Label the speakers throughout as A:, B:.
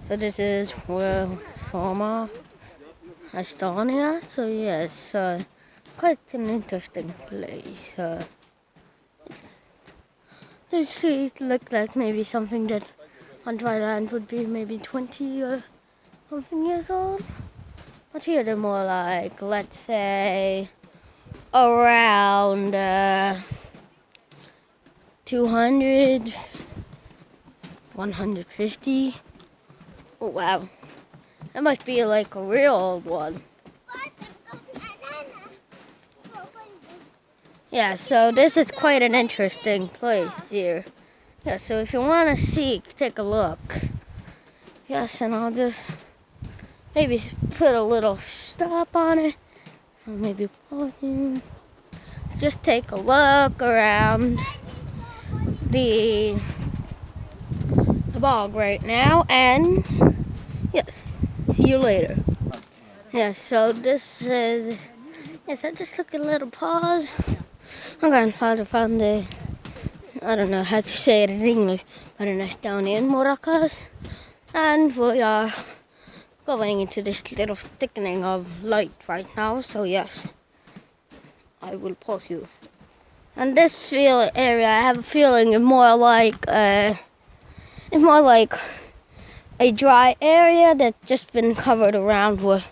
A: So this is Soomaa, Estonia. So yes, quite an interesting place. The trees look like maybe something that on dry land would be maybe 20 or something years old. But here they're more like, let's say, around 200, 150. Oh wow, that must be like a real old one. Yeah, so this is quite an interesting place here. Yeah, so if you want to see, take a look. Yes, and I'll just maybe put a little stop on it. Or maybe just take a look around the bog right now, and yes, see you later. Yeah, so this is, yes, I just took a little pause. I'm going to try to find the, I don't know how to say it in English, but in Estonian, murakas. And we are going into this little thickening of light right now, so yes, I will pause you. And this area, I have a feeling is more like a dry area that's just been covered around with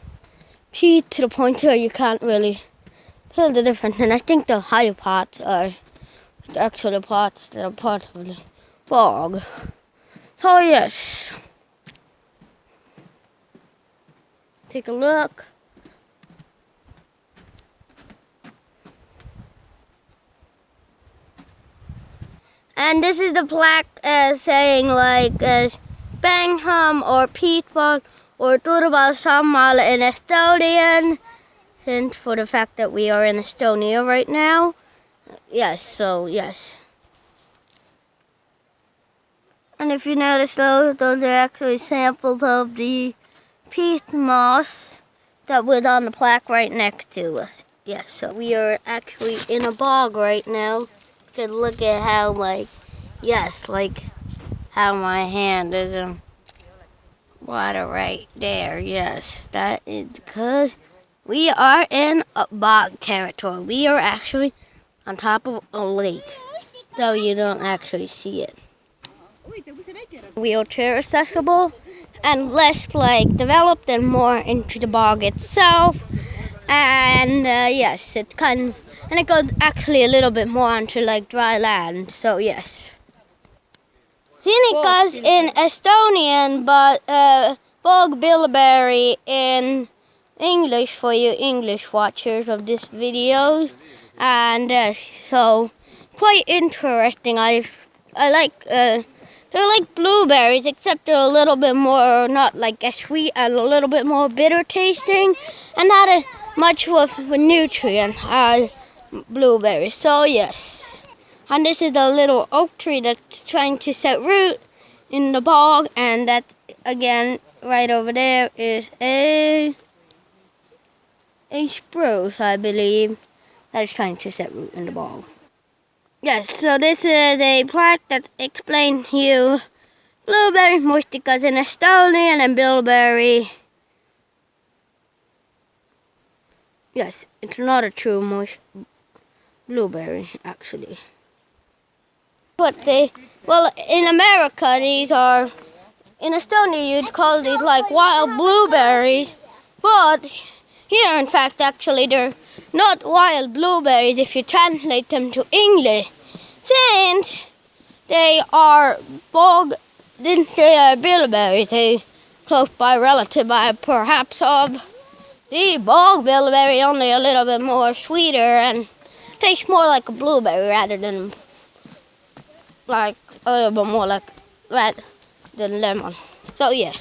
A: peat to the point where you can't really tell the difference. And I think the higher parts are actually parts that are part of the bog. So yes, take a look. And this is the plaque saying like Bangham or Peatbog or Turvalsammal in Estonian, since for the fact that we are in Estonia right now. Yes, so yes. And if you notice those are actually samples of the peat moss that was on the plaque right next to it. Yes, so we are actually in a bog right now. To look at how how my hand is in water right there. Yes, that is because we are in a bog territory. We are actually on top of a lake, though you don't actually see it. Wheelchair accessible and less developed and more into the bog itself. And yes, it goes actually a little bit more onto dry land. So yes, Sinicas in Estonian, but bog bilberry in English for you English watchers of this video. And so quite interesting. I like they're like blueberries, except they're a little bit more not as sweet and a little bit more bitter tasting, and not as much with nutrient as blueberries. So yes, and this is the little oak tree that's trying to set root in the bog, and that again right over there is a spruce, I believe, that is trying to set root in the bog. Yes, so this is a plaque that explains to you blueberry musticas in Estonian and bilberry. Yes, it's not a true blueberry, actually. But in America, these are, in Estonia, you'd call these wild blueberries. But here, in fact, actually, they're not wild blueberries if you translate them to English, since they are bilberries, a close by relative, perhaps, of the bog bilberry, only a little bit more sweeter and tastes more like a blueberry rather than a little bit more like red than lemon. So yeah.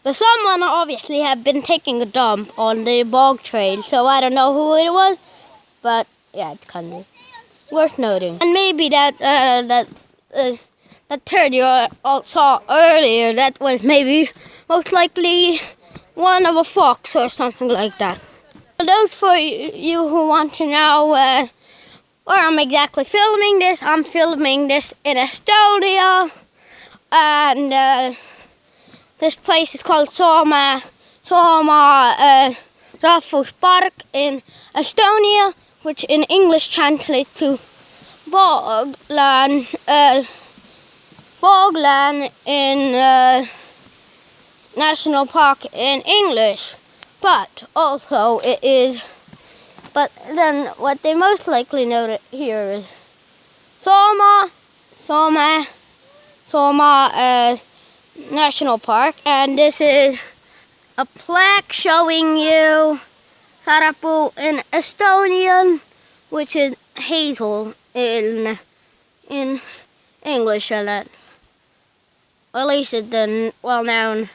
A: But someone obviously had been taking a dump on the bog trail, so I don't know who it was, but yeah, it's kind of worth noting. And maybe that turd you all saw earlier, that was maybe most likely one of a fox or something like that. For those for you who want to know where I'm exactly filming this, I'm filming this in Estonia and this place is called Soomaa Park in Estonia, which in English translates to bogland in national park in English. But also but then what they most likely know here is Soomaa National Park, and this is a plaque showing you Sarapu in Estonian, which is hazel in English, and that, at least it's the well-known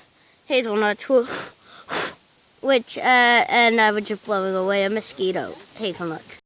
A: hazelnut, which and I was just blowing away a mosquito hazelnut.